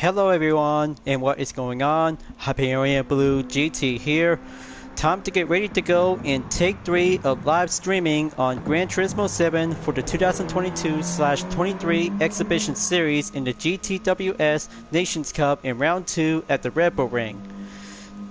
Hello everyone, and what is going on? Hyperion-Blue-GT here. Time to get ready to go in take 3 of live streaming on Gran Turismo 7 for the 2022/23 exhibition series in the GTWS Nations Cup in round 2 at the Red Bull Ring.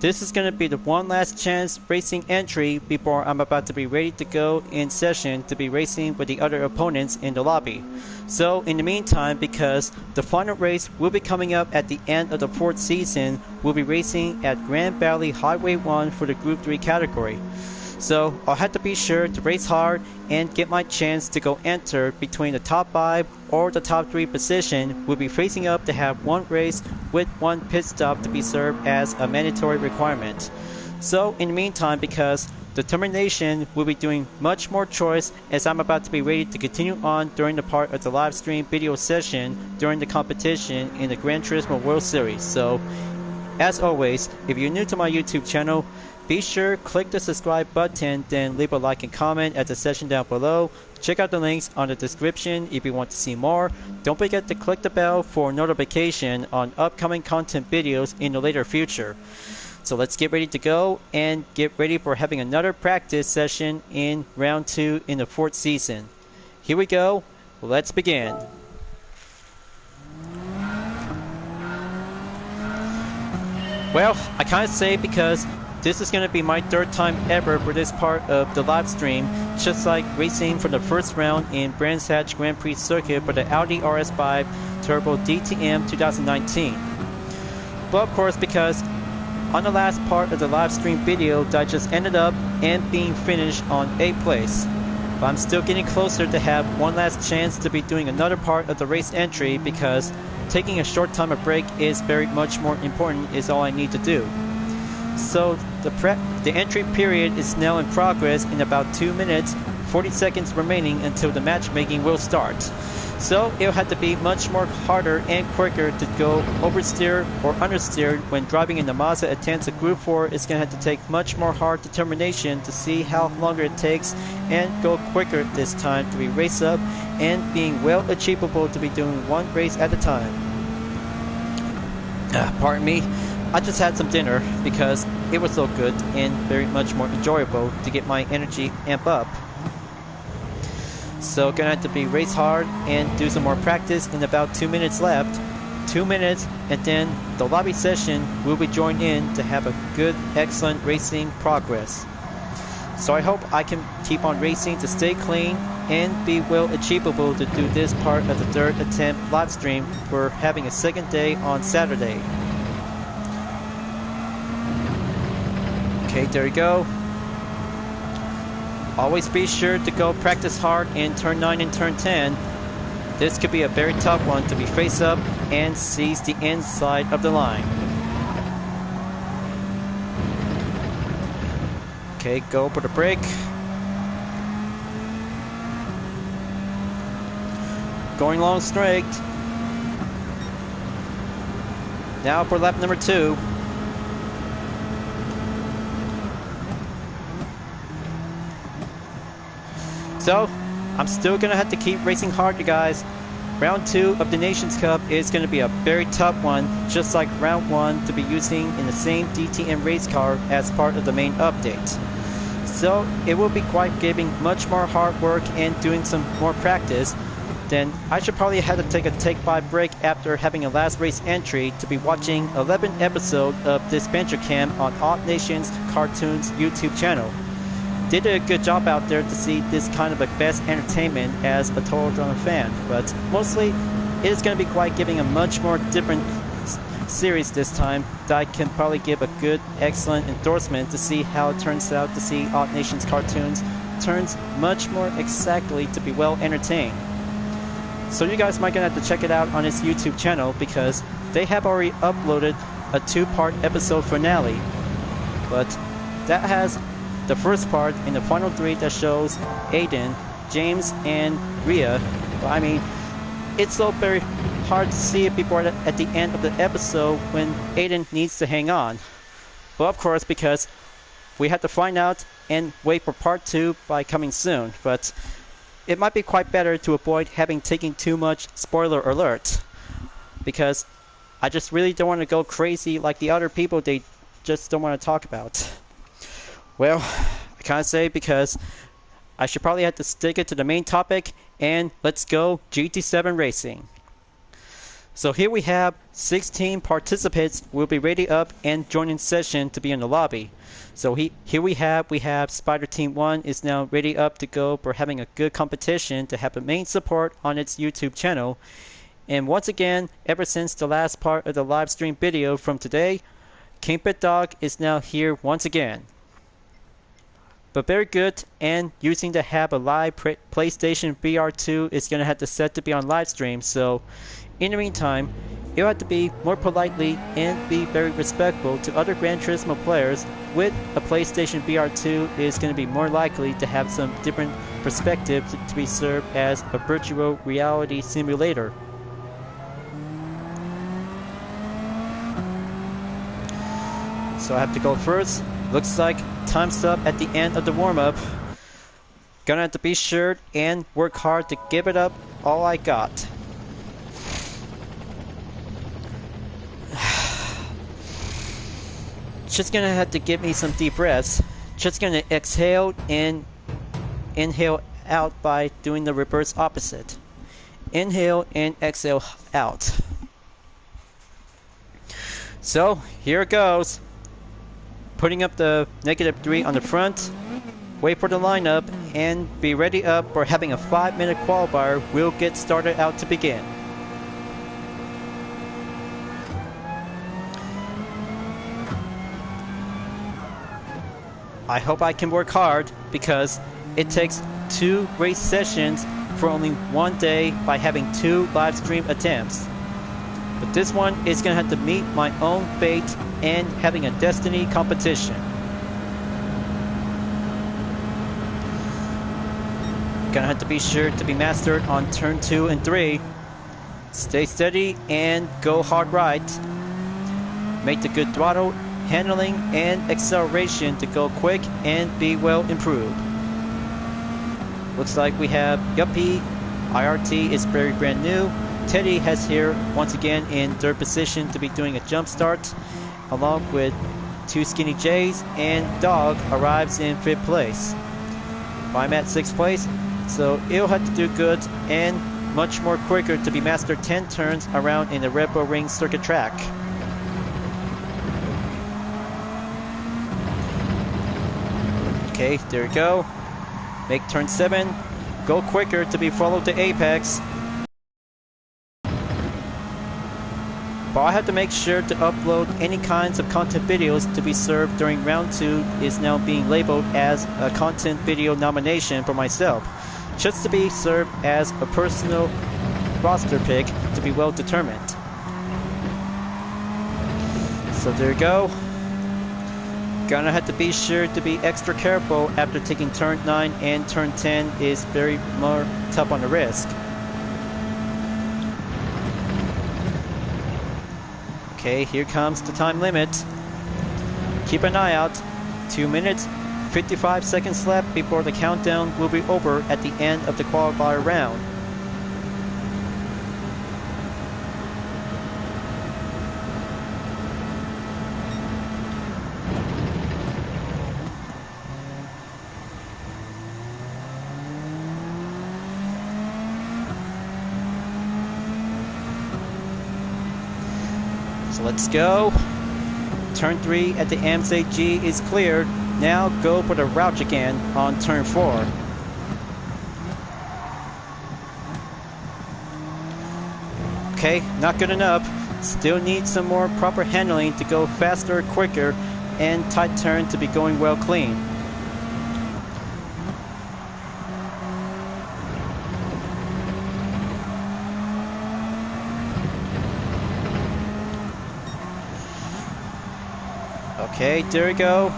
This is going to be the one last chance racing entry before I'm about to be ready to go in session to be racing with the other opponents in the lobby. So in the meantime, because the final race will be coming up at the end of the 4th season, we'll be racing at Grand Valley Highway 1 for the Group 3 category. So I'll have to be sure to race hard and get my chance to go enter between the top 5 or the top 3 position. We'll be facing up to have one race with one pit stop to be served as a mandatory requirement. So in the meantime, because determination will be doing much more choice as I'm about to be ready to continue on during the part of the live stream video session during the competition in the Gran Turismo World Series. So as always, if you're new to my YouTube channel, be sure click the subscribe button, then leave a like and comment at the section down below. Check out the links on the description if you want to see more. Don't forget to click the bell for notification on upcoming content videos in the later future. So let's get ready to go and get ready for having another practice session in round 2 in the 4th season. Here we go, let's begin. Well, I can't say because this is going to be my 3rd time ever for this part of the live stream, just like racing for the first round in Brands Hatch Grand Prix circuit for the Audi RS5 Turbo DTM 2019. But of course, because on the last part of the live stream video that just ended up and being finished on 8th place. But I'm still getting closer to have one last chance to be doing another part of the race entry, because taking a short time of break is very much more important is all I need to do. So the entry period is now in progress in about 2 minutes, 40 seconds remaining until the matchmaking will start. So it'll have to be much more harder and quicker to go oversteer or understeer when driving in the Mazda Atenza Gr.4. It's going to have to take much more hard determination to see how longer it takes and go quicker this time to be race up and being well achievable to be doing one race at a time. Pardon me. I just had some dinner because it was so good and very much more enjoyable to get my energy amp up. So gonna have to be race hard and do some more practice in about 2 minutes left. 2 minutes, and then the lobby session will be joined in to have a good, excellent racing progress. So I hope I can keep on racing to stay clean and be well achievable to do this part of the 3rd attempt live stream for having a 2nd day on Saturday. Okay, there you go. Always be sure to go practice hard in turn 9 and turn 10. This could be a very tough one to be face up and seize the inside of the line. Okay, go for the brake. Going long straight. Now for lap number 2. So, I'm still going to have to keep racing hard, you guys. Round 2 of the Nations Cup is going to be a very tough one, just like round 1 to be using in the same DTM race car as part of the main update. So, it will be quite giving much more hard work and doing some more practice. Then I should probably have to take a take 5 break after having a last race entry to be watching 11 episodes of this Bencher Cam on Odd Nations Cartoons YouTube channel. They did a good job out there to see this kind of a best entertainment as a total drama fan, but mostly it is going to be quite giving a much more different series this time that I can probably give a good, excellent endorsement to see how it turns out, to see Odd Nations Cartoons turns much more exactly to be well entertained. So you guys might gonna have to check it out on his YouTube channel, because they have already uploaded a 2-part episode finale, but that has the first part in the final 3 that shows Aiden, James, and Rhea. Well, I mean, it's so very hard to see it before at the end of the episode when Aiden needs to hang on. But of course, because we have to find out and wait for part 2 by coming soon. But it might be quite better to avoid having taken too much spoiler alert, because I just really don't want to go crazy like the other people they just don't want to talk about. Well, I can't say because I should probably have to stick it to the main topic, and let's go GT7 racing. So here we have 16 participants will be ready up and joining session to be in the lobby. So here we have Spider Team 1 is now ready up to go for having a good competition to have the main support on its YouTube channel. And once again, ever since the last part of the live stream video from today, King Pit Dog is now here once again. But very good, and using to have a live PlayStation VR2 is going to have to set to be on live stream, so in the meantime, you'll have to be more politely and be very respectful to other Gran Turismo players. With a PlayStation VR2 is going to be more likely to have some different perspectives to be served as a virtual reality simulator. So I have to go first. Looks like time's up at the end of the warm-up. Gonna have to be sure and work hard to give it up all I got. Just gonna have to give me some deep breaths. Just gonna exhale and inhale out by doing the reverse opposite. Inhale and exhale out. So here it goes. Putting up the -3 on the front, wait for the lineup, and be ready up for having a 5-minute qualifier. We'll get started out to begin. I hope I can work hard because it takes 2 race sessions for only 1 day by having 2 live stream attempts. But this one is going to have to meet my own fate and having a destiny competition. Gonna have to be sure to be mastered on turn 2 and 3. Stay steady and go hard right. Make the good throttle, handling, and acceleration to go quick and be well improved. Looks like we have Yuppie, IRT is very brand new. Teddy has here once again in 3rd position to be doing a jump start, along with 2 Skinny J's, and Dog arrives in 5th place. I'm at 6th place, so it'll have to do good and much more quicker to be mastered 10 turns around in the Red Bull Ring circuit track. Okay, there we go. Make turn 7, go quicker to be followed to apex. But I have to make sure to upload any kinds of content videos to be served during round 2 is now being labeled as a content video nomination for myself, just to be served as a personal roster pick to be well determined. So there you go. Gonna have to be sure to be extra careful after taking turn 9 and turn 10 is very more tough on the risk. Okay, here comes the time limit. Keep an eye out. 2 minutes, 55 seconds left before the countdown will be over at the end of the qualifier round. So let's go. Turn 3 at the MZG is cleared. Now go for the route again on turn 4. Okay, not good enough. Still need some more proper handling to go faster, quicker, and tight turn to be going well clean. Okay, there we go.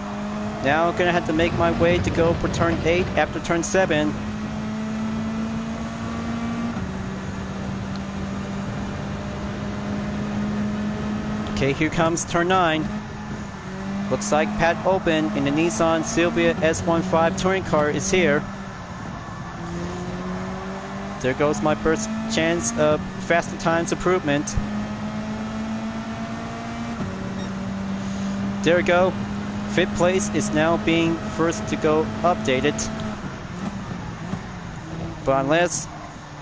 Now I'm gonna have to make my way to go for turn 8 after turn 7. Okay, here comes turn 9. Looks like Pat Open in the Nissan Silvia S15 touring car is here. There goes my first chance of faster times improvement. There we go. 5th place is now being first to go updated. But unless,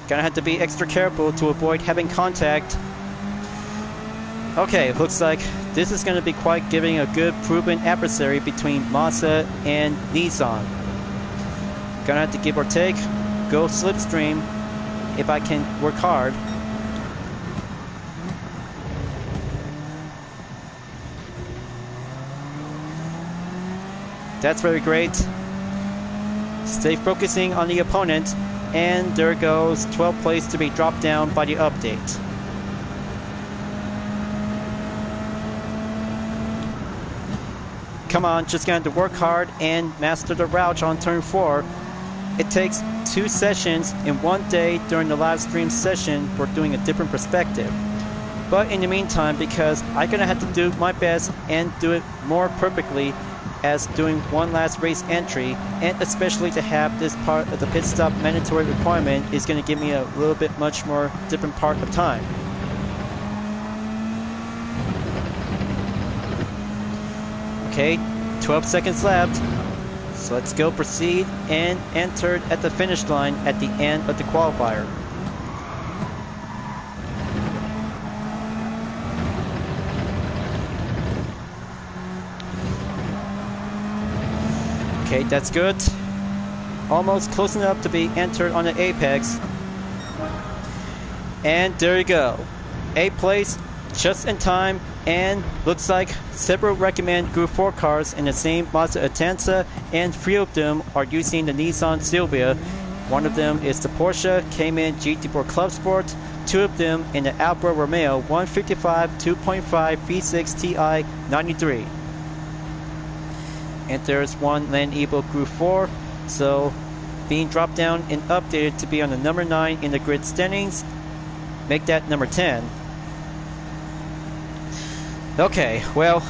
gonna have to be extra careful to avoid having contact. Okay, looks like this is gonna be quite giving a good proven adversary between Mazda and Nissan. Gonna have to give or take, go slipstream if I can work hard. That's very great. Stay focusing on the opponent, and there goes 12th place to be dropped down by the update. Come on, just gonna have to work hard and master the route on turn 4. It takes 2 sessions in 1 day during the live stream session for doing a different perspective. But in the meantime, because I'm gonna have to do my best and do it more perfectly as doing one last race entry, and especially to have this part of the pit stop mandatory requirement is going to give me a little bit much more different part of time. Okay, 12 seconds left, so let's go proceed and enter at the finish line at the end of the qualifier. Okay, that's good. Almost close enough to be entered on the apex. And there you go. 8th place, just in time, and looks like several recommend Group 4 cars in the same Mazda Atenza, and 3 of them are using the Nissan Silvia. One of them is the Porsche Cayman GT4 Club Sport, 2 of them in the Alfa Romeo 155 2.5 V6 Ti 93. And there's one Land Evo Group 4, so being dropped down and updated to be on the number 9 in the grid standings, make that number 10. Okay, well,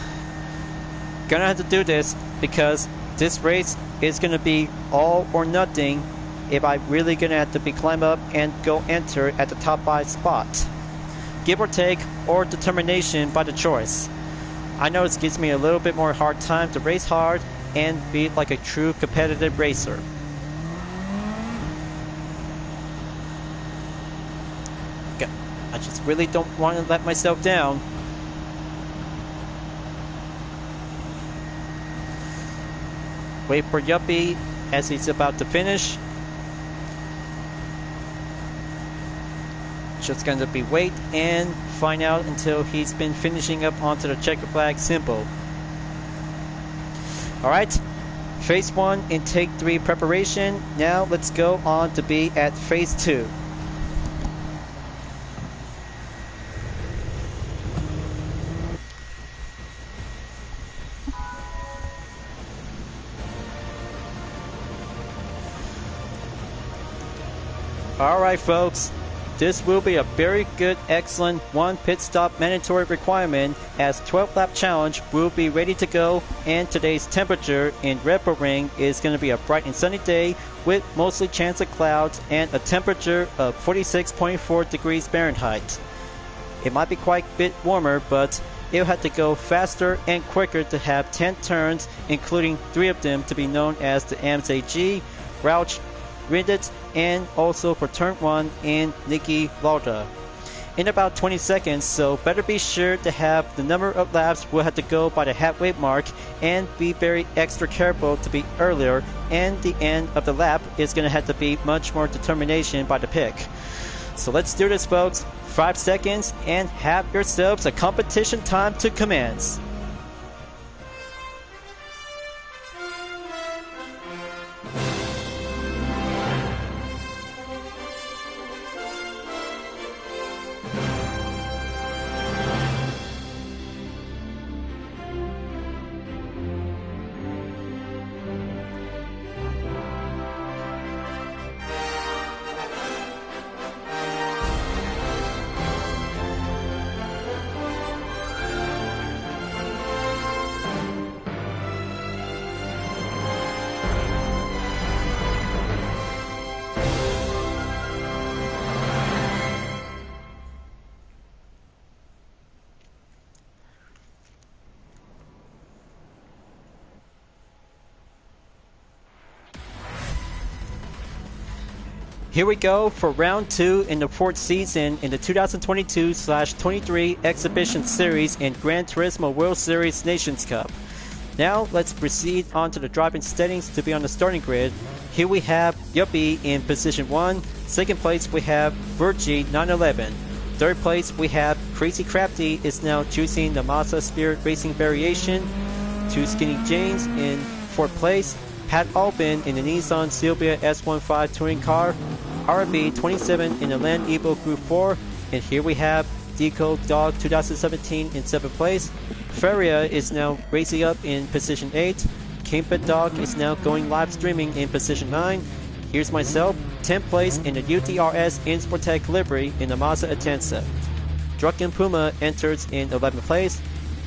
gonna have to do this because this race is gonna be all or nothing if I really gonna have to be climb up and go enter at the top 5 spot. Give or take, or determination by the choice. I know it gives me a little bit more hard time to race hard and be like a true competitive racer. I just really don't want to let myself down. Wait for Yuppie as he's about to finish. Just going to be wait and find out until he's been finishing up onto the checker flag symbol. Alright, phase 1 in take 3 preparation. Now let's go on to be at phase 2. Alright folks, this will be a very good, excellent 1 pit stop mandatory requirement, as 12 lap challenge will be ready to go, and today's temperature in Red Bull Ring is going to be a bright and sunny day with mostly chance of clouds and a temperature of 46.4 degrees Fahrenheit. It might be quite a bit warmer, but it'll have to go faster and quicker to have 10 turns, including 3 of them to be known as the MZG, Rouch, Rindit, and also for turn 1 in Niki Lauda in about 20 seconds, so better be sure to have the number of laps will have to go by the halfway mark, and be very extra careful to be earlier, and the end of the lap is going to have to be much more determination by the pick. So let's do this folks, 5 seconds and have yourselves a competition time to commence. Here we go for round 2 in the 4th season in the 2022/23 Exhibition Series in Gran Turismo World Series Nations Cup. Now let's proceed on to the driving settings to be on the starting grid. Here we have Yuppie in position 1. Second place we have Virgie 911. Third place we have Crazy Crafty is now choosing the Mazda Spirit Racing variation. Two Skinny James in 4th place. Pat Albin in the Nissan Silvia S15 touring car. RB27 in the Land Evo Gr.4. And here we have Deco Dog 2017 in 7th place. Feria is now racing up in position 8. Kimpet Dog is now going live streaming in position 9. Here's myself, 10th place in the UTRS Insportec livery in the Mazda Atenza. Drunken Puma enters in 11th place.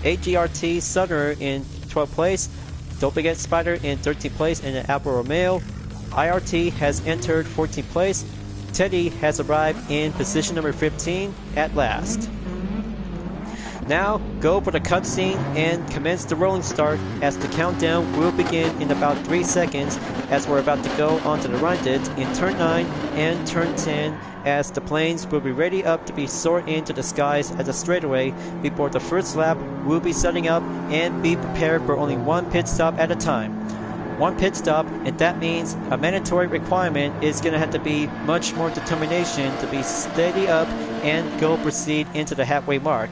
AGRT Southerner in 12th place. Don't forget Spider in 13th place in the Alfa Romeo. IRT has entered 14th place. Teddy has arrived in position number 15 at last. Now go for the cutscene and commence the rolling start as the countdown will begin in about 3 seconds as we're about to go onto the runded in turn 9 and turn 10 as the planes will be ready up to be soared into the skies as a straightaway before the first lap will be setting up, and be prepared for only one pit stop at a time. One pit stop, and that means a mandatory requirement is going to have to be much more determination to be steady up and go proceed into the halfway mark.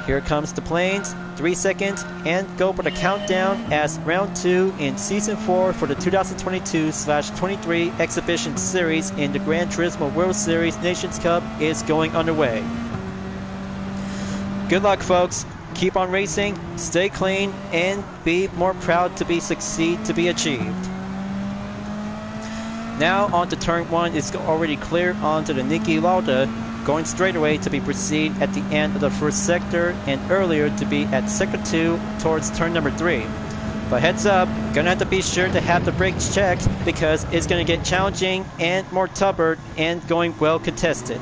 Here comes the planes, 3 seconds, and go for the countdown as round 2 in season 4 for the 2022/23 Exhibition Series in the Gran Turismo World Series Nations Cup is going underway. Good luck, folks. Keep on racing, stay clean, and be more proud to be succeed to be achieved. Now on to turn 1 is already clear onto the Niki Lauda, going straight away to be proceed at the end of the first sector and earlier to be at sector 2 towards turn number 3. But heads up, gonna have to be sure to have the brakes checked because it's gonna get challenging and more tougher and going well contested.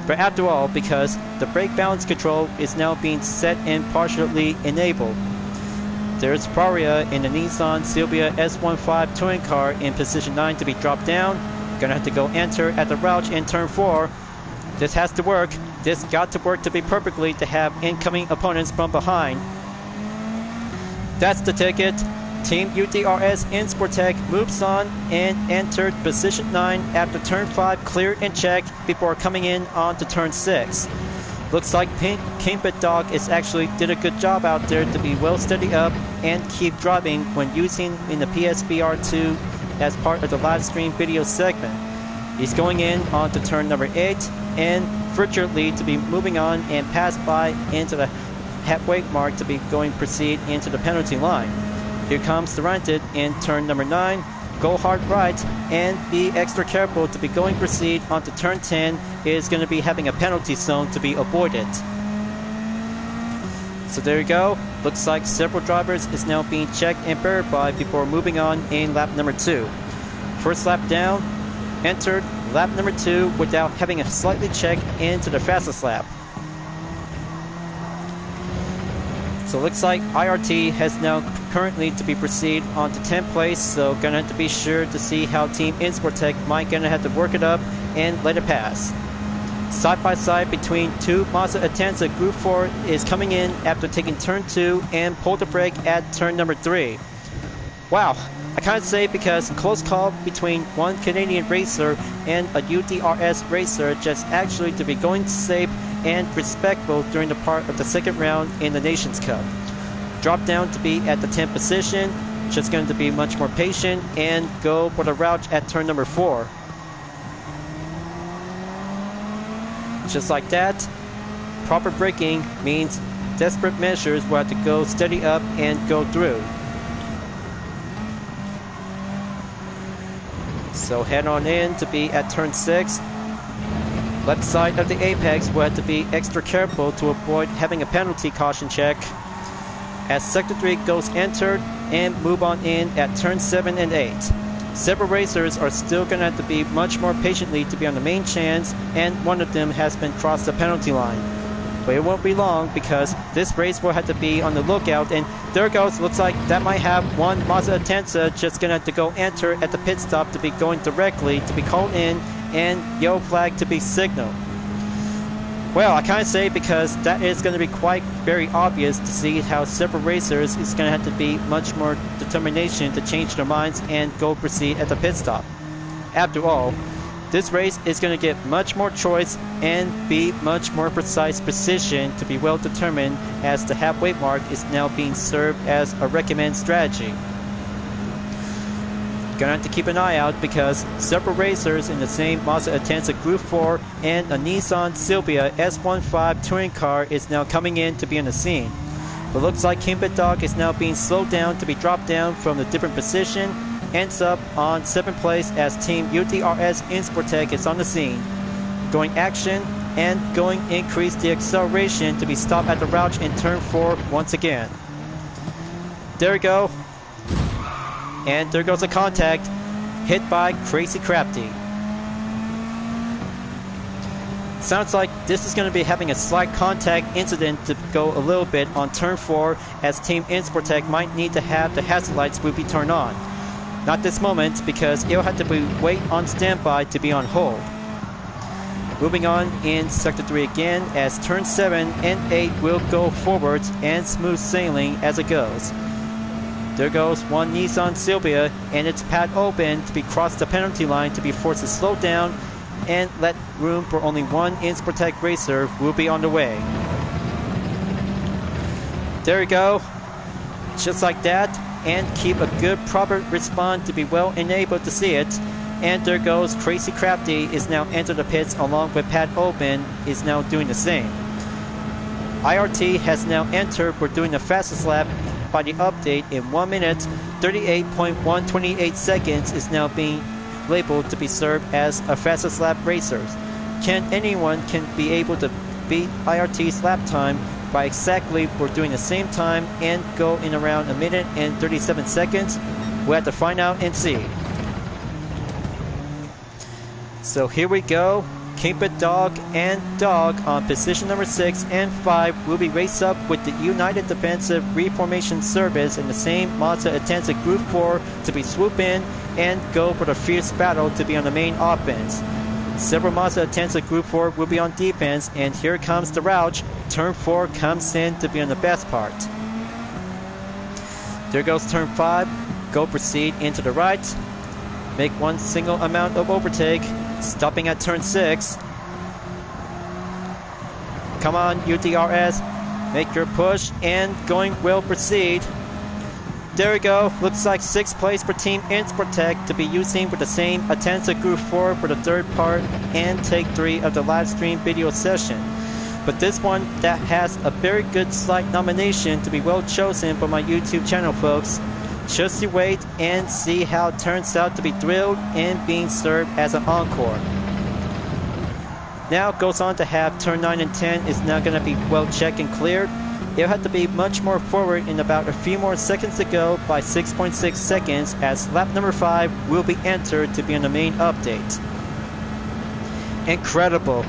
But after all, because the brake balance control is now being set and partially enabled. There's Faria in the Nissan Silvia S15 touring car in position 9 to be dropped down. Gonna have to go enter at the Rouch in turn 4. This has to work. This got to work to be perfectly to have incoming opponents from behind. That's the ticket. Team UTRS Insportec moves on and entered position 9 after turn 5 cleared and checked before coming in on to turn 6. Looks like Kimpet Dog is actually did a good job out there to be well steady up and keep driving when using in the PSVR2 as part of the live stream video segment. He's going in on to turn number 8 and virtually to be moving on and pass by into the halfway mark to be going proceed into the penalty line. Here comes the rented in turn number 9. Go hard right and be extra careful to be going proceed onto turn 10 is going to be having a penalty zone to be avoided. So there you go. Looks like several drivers is now being checked and verified before moving on in lap number 2. First lap down, entered lap number 2 without having a slightly check into the fastest lap. So it looks like IRT has now currently to be proceed on to 10th place, so gonna have to be sure to see how Team Insportec might gonna have to work it up and let it pass. Side by side between two Mazda Atenza Gr.4 is coming in after taking turn 2 and pulled the brake at turn number 3. Wow, I can't say because close call between one Canadian racer and a UTRS racer, just actually to be going safe and respectful during the part of the second round in the Nations Cup. Drop down to be at the 10th position, just going to be much more patient and go for the route at turn number 4. Just like that, proper braking means desperate measures will have to go steady up and go through. So head on in to be at turn 6. Left side of the apex will have to be extra careful to avoid having a penalty caution check. As sector 3 goes entered and move on in at turn 7 and 8. Several racers are still going to have to be much more patiently to be on the main chance, and one of them has been crossed the penalty line. but it won't be long because this race will have to be on the lookout. And there it goes. Looks like that might have one Mazda Atenza just gonna have to go enter at the pit stop to be going directly to be called in and yellow flag to be signaled. Well, I can't say because that is going to be quite very obvious to see how several racers is going to have to be much more determination to change their minds and go proceed at the pit stop. After all, this race is going to get much more choice and be much more precise precision to be well determined as the halfway mark is now being served as a recommended strategy. Gonna have to keep an eye out because several racers in the same Mazda Atenza Gr.4 and a Nissan Silvia S15 touring car is now coming in to be on the scene. But looks like King Pit Dog is now being slowed down to be dropped down from the different position, ends up on 7th place as Team UTRS Insportec is on the scene. Going action and going increase the acceleration to be stopped at the route in turn 4 once again. There we go. And there goes a contact, hit by Crazy Crafty. Sounds like this is going to be having a slight contact incident to go a little bit on turn 4 as Team Insportec might need to have the hazard lights will be turned on. Not this moment because it'll have to be wait on standby to be on hold. Moving on in Sector 3 again as turn 7 and 8 will go forwards and smooth sailing as it goes. There goes one Nissan Silvia and its pad open to be crossed the penalty line to be forced to slow down and let room for only one Insportec racer will be on the way. There we go. Just like that, and keep a good proper response to be well enabled to see it. And there goes Crazy Crafty is now entered the pits along with pad open is now doing the same. IRT has now entered for doing the fastest lap by the update in 1 minute 38.128 seconds is now being labeled to be served as a fastest lap racers. Anyone can be able to beat IRT's lap time by exactly for doing the same time and go in around 1 minute and 37 seconds? We'll have to find out and see. So here we go. King Pit Dog and Dog on position number 6 and 5 will be raced up with the United Defensive Reformation Service in the same Mazda Atenza Gr.4 to be swoop in and go for the fierce battle to be on the main offense. Several Mazda Atenza Gr.4 will be on defense, and here comes the route. Turn 4 comes in to be on the best part. There goes turn 5. Go proceed into the right. Make one single amount of overtake. Stopping at turn 6. Come on, UTRS. Make your push and going will proceed. There we go. Looks like 6th place for Team Insportec to be using for the same Atenza Gr.4 for the third part and take 3 of the live stream video session. But this one that has a very good slight nomination to be well chosen for my YouTube channel, folks. Just you wait and see how it turns out to be drilled and being served as an encore. Now goes on to have turn 9 and 10 is now going to be well checked and cleared. It'll have to be much more forward in about a few more seconds to go by 6.6 seconds as lap number 5 will be entered to be on the main update. Incredible.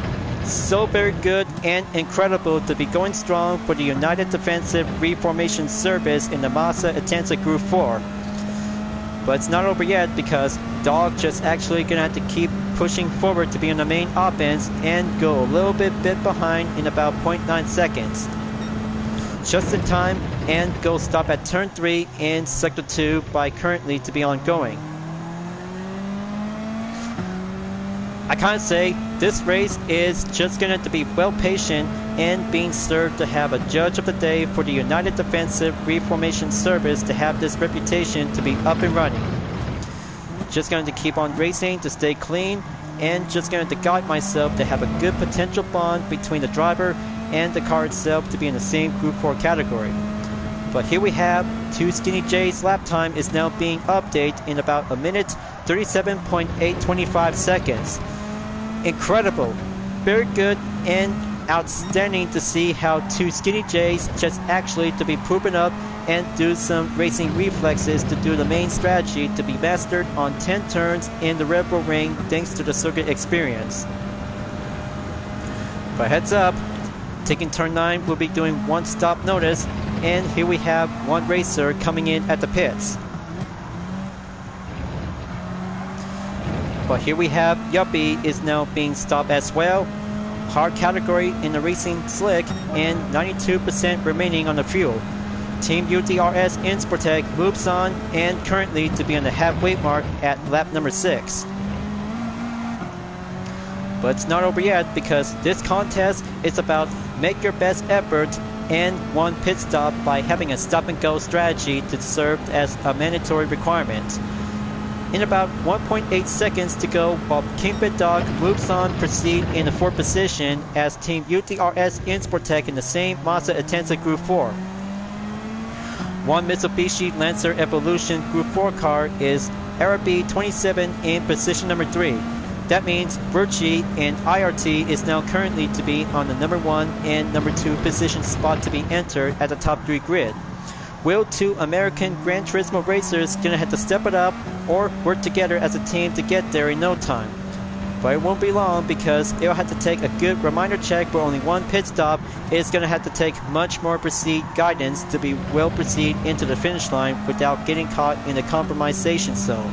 So very good and incredible to be going strong for the United Defensive Reformation Service in the Mazda Atenza Gr.4. But it's not over yet because Dog just actually going to have to keep pushing forward to be on the main offense and go a little bit behind in about 0.9 seconds. Just in time and go stop at turn 3 in sector 2 by currently to be ongoing. I can't say this race is just going to have to be well patient and being served to have a judge of the day for the United Defensive Reformation Service to have this reputation to be up and running. Just going to keep on racing to stay clean and just going to guide myself to have a good potential bond between the driver and the car itself to be in the same Group 4 category. But here we have 2 Skinny J's lap time is now being updated in about 1 minute 37.825 seconds. Incredible, very good and outstanding to see how 2 Skinny J's just actually to be proven up and do some racing reflexes to do the main strategy to be mastered on 10 turns in the Red Bull Ring thanks to the circuit experience. But heads up, Taking turn 9, we'll be doing one stop notice, and here we have one racer coming in at the pits. But here we have Yuppie is now being stopped as well. Hard category in the racing slick, and 92% remaining on the fuel. Team UDRS in Sportec moves on, and currently to be on the halfway mark at lap number 6. But it's not over yet, because this contest is about make your best effort and one pit stop by having a stop and go strategy to serve as a mandatory requirement. In about 1.8 seconds to go, while King Pit Dog moves on proceed in the 4th position as Team UDRS in Sportec in the same Mazda Atenza Gr.4. One Mitsubishi Lancer Evolution Gr.4 car is RB27 in position number 3. That means Gr.3 and IRT is now currently to be on the number 1 and number 2 position spot to be entered at the top 3 grid. Will 2 American Gran Turismo racers gonna have to step it up or work together as a team to get there in no time? But it won't be long, because it'll have to take a good reminder check where only one pit stop is gonna have to take much more proceed guidance to be well proceed into the finish line without getting caught in the compromisation zone.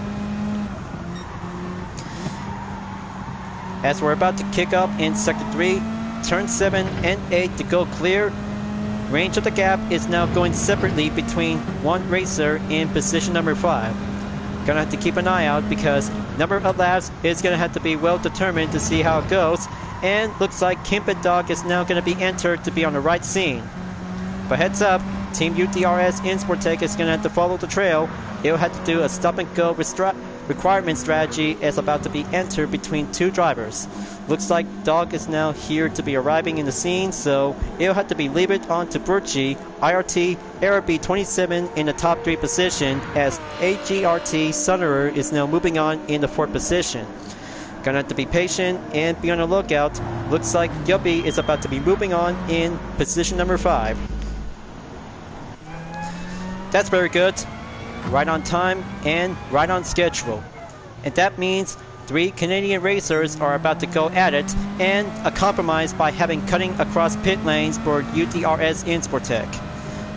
As we're about to kick up in Sector 3, turn 7 and 8 to go clear. Range of the gap is now going separately between one racer in position number 5. Gonna have to keep an eye out, because number of laps is gonna have to be well determined to see how it goes, and looks like King Pit Dog is now gonna be entered to be on the right scene. But heads up, Team UDRS in Sportec is gonna have to follow the trail. It'll have to do a stop and go requirement strategy is about to be entered between 2 drivers. Looks like Dog is now here to be arriving in the scene, so it'll have to be leave it on to Gr.3, IRT, RB27 in the top 3 position, as AGRT Sunderer is now moving on in the 4th position. Gonna have to be patient and be on the lookout. Looks like Yuppie is about to be moving on in position number 5. That's very good. Right on time and right on schedule. And that means 3 Canadian racers are about to go at it, and a compromise by having cutting across pit lanes for UDRS in Sportec.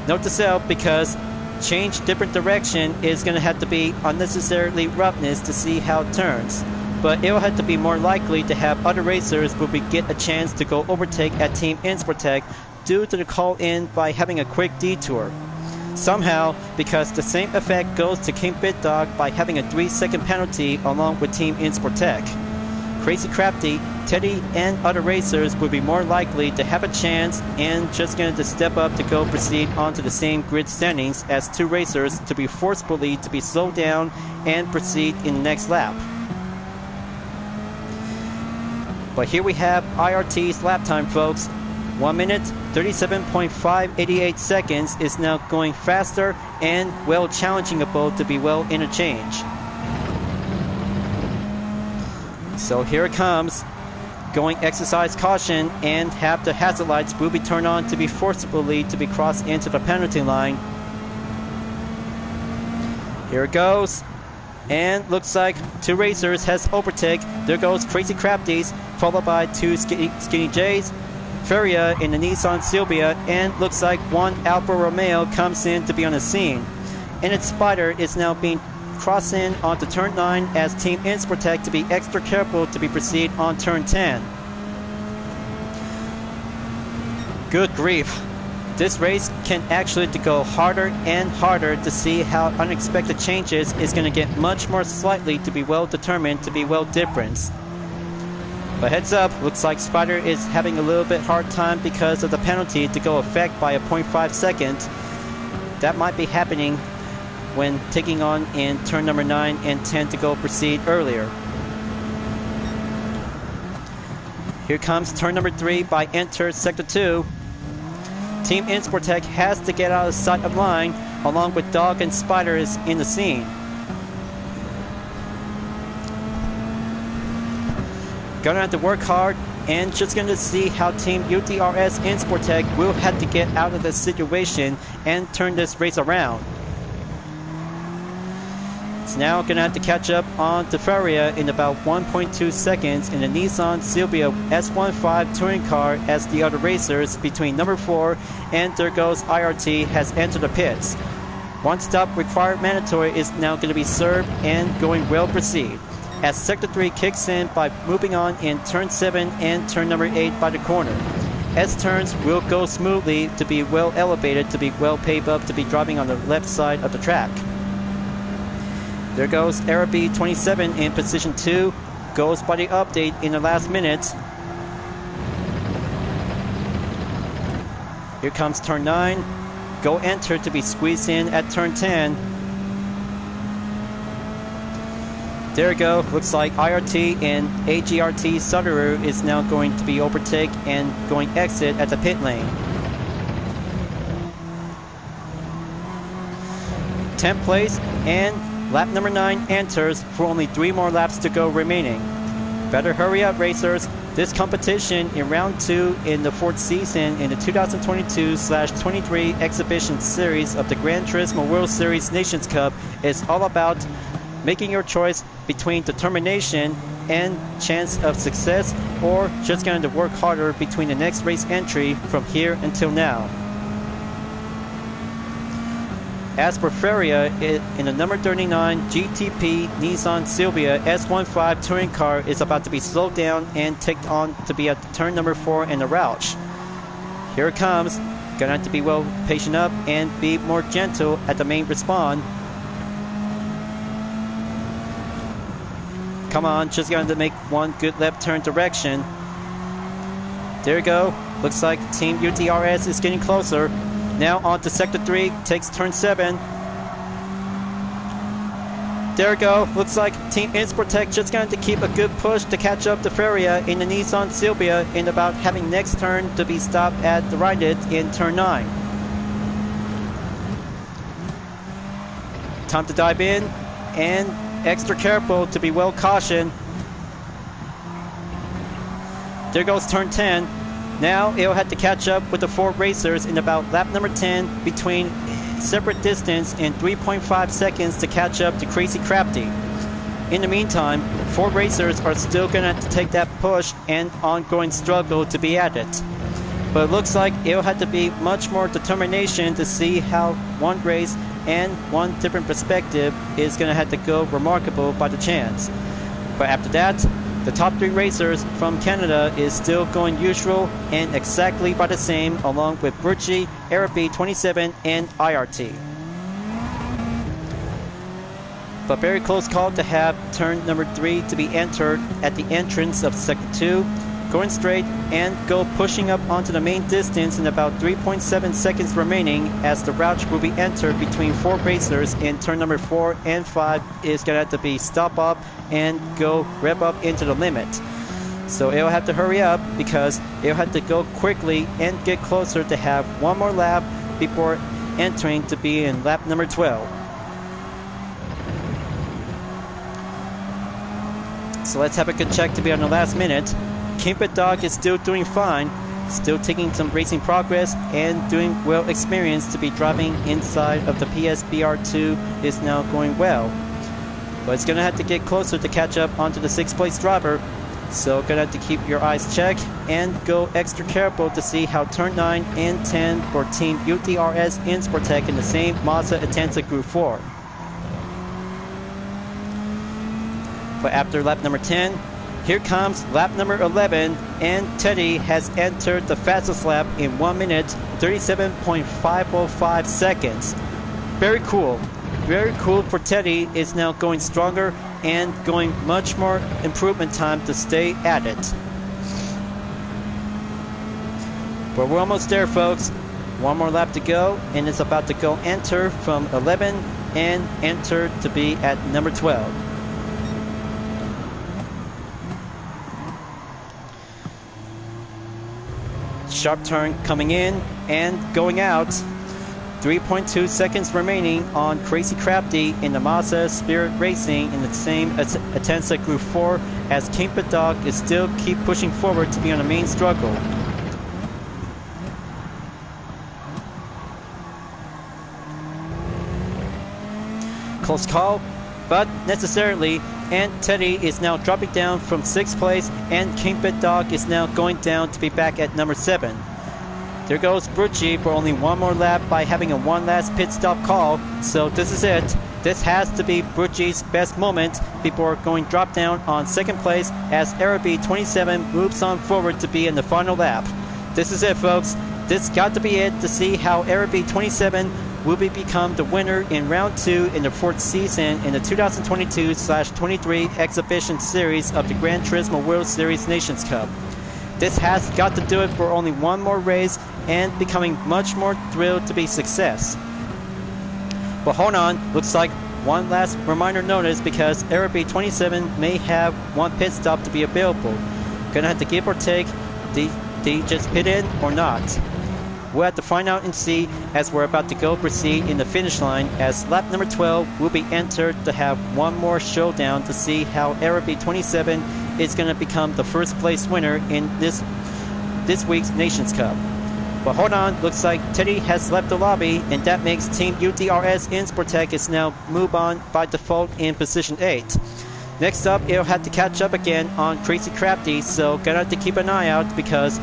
Note to self, because change different direction is going to have to be unnecessarily roughness to see how it turns. But it will have to be more likely to have other racers will get a chance to go overtake at Team Sportec due to the call in by having a quick detour. Somehow, because the same effect goes to King Pit Dog by having a 3-second penalty along with Team Sportec. Crazy Crafty, Teddy, and other racers would be more likely to have a chance and just going to step up to go proceed onto the same grid standings as 2 racers to be forcefully to be slowed down and proceed in the next lap. But here we have IRT's lap time, folks. 1 minute, 37.588 seconds is now going faster and well challenging a boat to be well interchanged. So here it comes. Going exercise caution, and have the hazard lights will be turned on to be forcibly to be crossed into the penalty line. Here it goes. And looks like 2 racers has overtake. There goes Crazy Crafties, followed by 2 Skinny J's. Feria in the Nissan Silvia, and looks like one Alfa Romeo comes in to be on the scene. And its Spider is now being crossed in onto turn 9 as Team Sportec to be extra careful to be proceed on turn 10. Good grief. This race can actually to go harder and harder to see how unexpected changes is going to get much more slightly to be well determined to be well different. But heads up, looks like Spider is having a little bit hard time because of the penalty to go effect by a 0.5 second. That might be happening when taking on in turn number 9 and 10 to go proceed earlier. Here comes turn number 3 by enter sector 2. Team Sportec has to get out of sight of line along with Dog and Spider is in the scene. Gonna have to work hard, and just gonna see how Team UDRS in Sportec will have to get out of this situation and turn this race around. is now going to have to catch up on the Feria in about 1.2 seconds in the Nissan Silvia S15 touring car as the other racers between number 4 and there goes IRT has entered the pits. One stop required mandatory is now going to be served and going well perceived as Sector 3 kicks in by moving on in turn 7 and turn number 8 by the corner. S-turns will go smoothly to be well elevated, to be well paved up, to be driving on the left side of the track. There goes Arabi 27 in position 2, goes by the update in the last minute. Here comes turn 9, go enter to be squeezed in at turn 10. There we go, looks like IRT and AGRT Sutterer is now going to be overtake and going exit at the pit lane. 10th place and lap number 9 enters for only 3 more laps to go remaining. Better hurry up racers, this competition in round 2 in the 4th season in the 2022/23 exhibition series of the Gran Turismo World Series Nations Cup is all about making your choice between determination and chance of success, or just going to work harder between the next race entry from here until now. As for Feria, in the number 39 GTP Nissan Silvia S15 touring car is about to be slowed down and taken on to be at turn number 4 in the Roush. Here it comes, gonna have to be well patient up and be more gentle at the main respawn. Come on, just going to make one good left turn direction. There you go. Looks like Team UTRS is getting closer. Now on to Sector 3, takes turn 7. There we go. Looks like Team Insportec just going to keep a good push to catch up to Feria in the Nissan Silvia in about having next turn to be stopped at the right in turn 9. Time to dive in and extra careful to be well cautioned. There goes turn 10. Now it'll have to catch up with the 4 racers in about lap number 10 between separate distance in 3.5 seconds to catch up to Crazy Crafty. In the meantime, 4 racers are still going to have to take that push and ongoing struggle to be at it. But it looks like it'll have to be much more determination to see how one race and one different perspective is going to have to go remarkable by the chance. But after that, the top 3 racers from Canada is still going usual and exactly by the same, along with Burchi, Arabi 27 and IRT. But very close call to have turn number 3 to be entered at the entrance of Sector 2, going straight and go pushing up onto the main distance in about 3.7 seconds remaining as the route will be entered between 4 racers in turn number 4 and 5 is going to have to be stop up and go rev up into the limit. So it'll have to hurry up because it'll have to go quickly and get closer to have one more lap before entering to be in lap number 12. So let's have a good check to be on the last minute. Kimpet Dog is still doing fine, still taking some racing progress and doing well experience to be driving inside of the PSBR2 is now going well. But it's going to have to get closer to catch up onto the 6th place driver, so going to have to keep your eyes checked and go extra careful to see how turn 9 and 10 for Team UTRS Insportec in the same Mazda Atenza Gr.4. But after lap number 10, here comes lap number 11, and Teddy has entered the fastest lap in 1 minute, 37.505 seconds. Very cool. Very cool for Teddy is now going stronger and going much more improvement time to stay at it. But we're almost there, folks. One more lap to go, and it's about to go enter from 11 and enter to be at number 12. Sharp turn coming in and going out. 3.2 seconds remaining on Crazy Crafty in the Mazda Spirit Racing in the same Atenza Gr.4 as Kimpet Dog is still keep pushing forward to be on the main struggle. Close call. but necessarily, and Teddy is now dropping down from 6th place, and King Bit Dog is now going down to be back at number 7. There goes Gr.3 for only one more lap by having a one last pit stop call, so this is it. This has to be Gr.3's best moment before going drop down on 2nd place as Gr.27 moves on forward to be in the final lap. This is it, folks. This got to be it to see how Gr.27 will become the winner in round 2 in the 4th season in the 2022/23 exhibition series of the Gran Turismo World Series Nations Cup. This has got to do it for only one more race and becoming much more thrilled to be success. But hold on, looks like one last reminder notice because Gr.27 may have one pit stop to be available. Gonna have to give or take, did he just pit in or not? We'll have to find out and see as we're about to go proceed in the finish line as lap number 12 will be entered to have one more showdown to see how Gr.27 is going to become the first place winner in this week's Nations Cup. But hold on, looks like Teddy has left the lobby and that makes Team UDRS Insportec is now move on by default in position 8. Next up, it'll have to catch up again on Crazy Crafty, so gonna have to keep an eye out because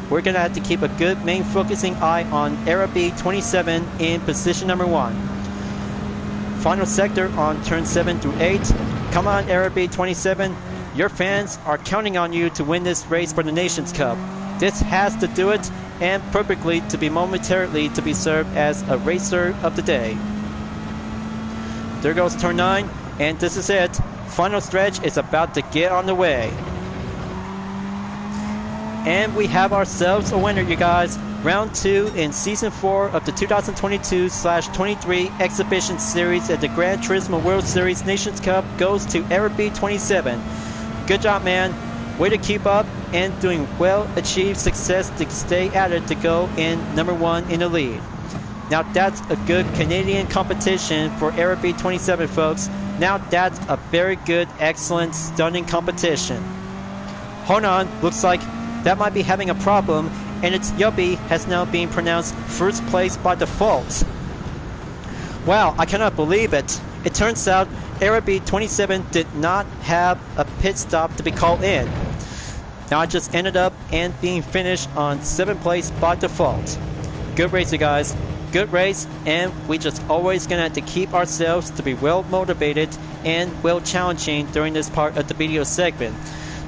we're going to have to keep a good main focusing eye on Gr.27 in position number 1. Final sector on turn 7 through 8. Come on Gr.27, your fans are counting on you to win this race for the Nations Cup. This has to do it and perfectly to be momentarily to be served as a racer of the day. There goes turn 9 and this is it. Final stretch is about to get on the way. And we have ourselves a winner, you guys. Round 2 in Season 4 of the 2022/23 Exhibition Series at the Gran Turismo World Series Nations Cup goes to Gr.27. Good job, man. Way to keep up and doing well-achieved success to stay at it to go in number 1 in the lead. Now that's a good Canadian competition for Gr.27, folks. Now that's a very good, excellent, stunning competition. Hold on, looks like that might be having a problem, and its Yuppie has now been pronounced first place by default. Wow, I cannot believe it. It turns out Gr.27 did not have a pit stop to be called in. Now I just ended up and being finished on 7th place by default. Good race, you guys. Good race, and we just always gonna have to keep ourselves to be well motivated and well challenging during this part of the video segment.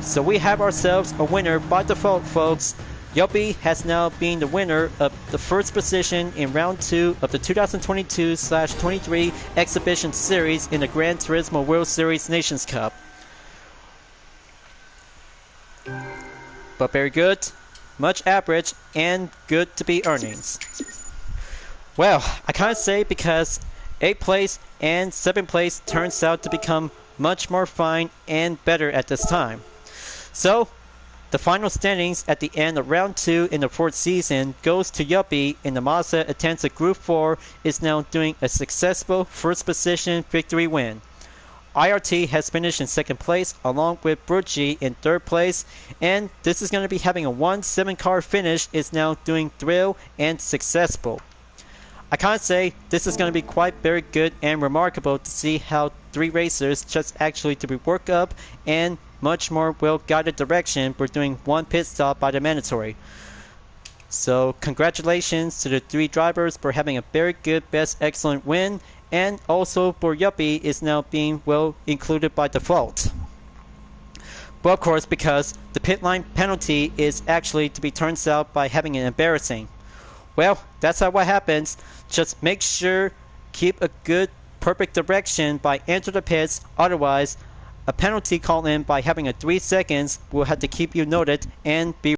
So we have ourselves a winner by default, folks. Yuppie has now been the winner of the first position in round 2 of the 2022/23 exhibition series in the Gran Turismo World Series Nations Cup. But very good, much average, and good to be earnings. Well, I can't say because 8th place and 7th place turns out to become much more fine and better at this time. So, the final standings at the end of round 2 in the 4th season goes to Yuppie in the Mazda Atenza Gr.4 is now doing a successful first position victory win. IRT has finished in 2nd place along with Gr.3 in 3rd place, and this is going to be having a 1-7 car finish is now doing thrill and successful. I can't say this is going to be quite very good and remarkable to see how 3 racers just actually to be worked up and much more well-guided direction for doing 1 pit stop by the mandatory. So congratulations to the 3 drivers for having a very good best excellent win, and also for Yuppie is now being well included by default. But of course, because the pit line penalty is actually to be turns out by having an embarrassing. Well, that's how what happens. Just make sure keep a good perfect direction by enter the pits, otherwise a penalty called in by having a 3 seconds will have to keep you noted and be.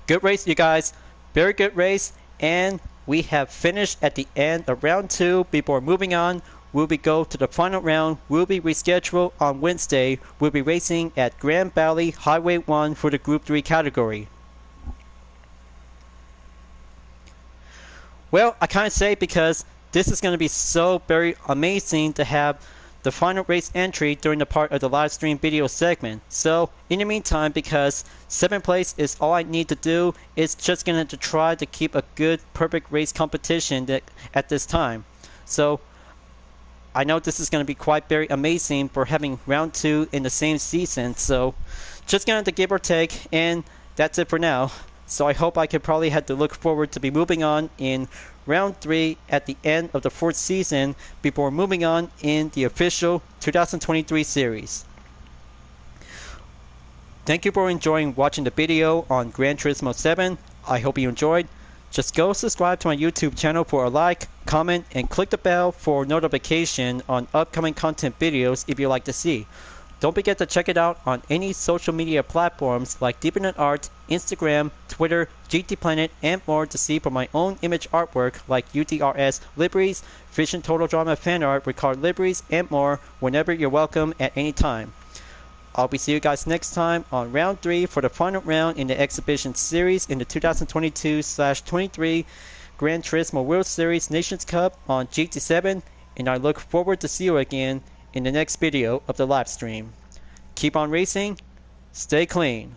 Good race, you guys. Very good race, and we have finished at the end of round 2. Before moving on, we'll be go to the final round. We'll be rescheduled on Wednesday. We'll be racing at Grand Valley Highway 1 for the Group 3 category. Well, I can't say because this is going to be so very amazing to have the final race entry during the part of the live stream video segment. So in the meantime, because 7th place is all I need to do, it's just going to try to keep a good perfect race competition that at this time. So I know this is going to be quite very amazing for having round 2 in the same season. So just going to give or take, and that's it for now. So I hope I could probably have to look forward to be moving on in round 3 at the end of the 4th season before moving on in the official 2023 series. Thank you for enjoying watching the video on Gran Turismo 7. I hope you enjoyed. Just go subscribe to my YouTube channel for a like, comment, and click the bell for notification on upcoming content videos if you'd like to see. Don't forget to check it out on any social media platforms like Deepnet Art, Instagram, Twitter, GT Planet, and more to see for my own image artwork like UDRS liveries, Vision Total Drama fan art with card liveries, and more whenever you're welcome at any time. I'll be seeing you guys next time on round 3 for the final round in the exhibition series in the 2022/23 Gran Turismo World Series Nations Cup on GT7, and I look forward to see you again in the next video of the live stream. Keep on racing, stay clean.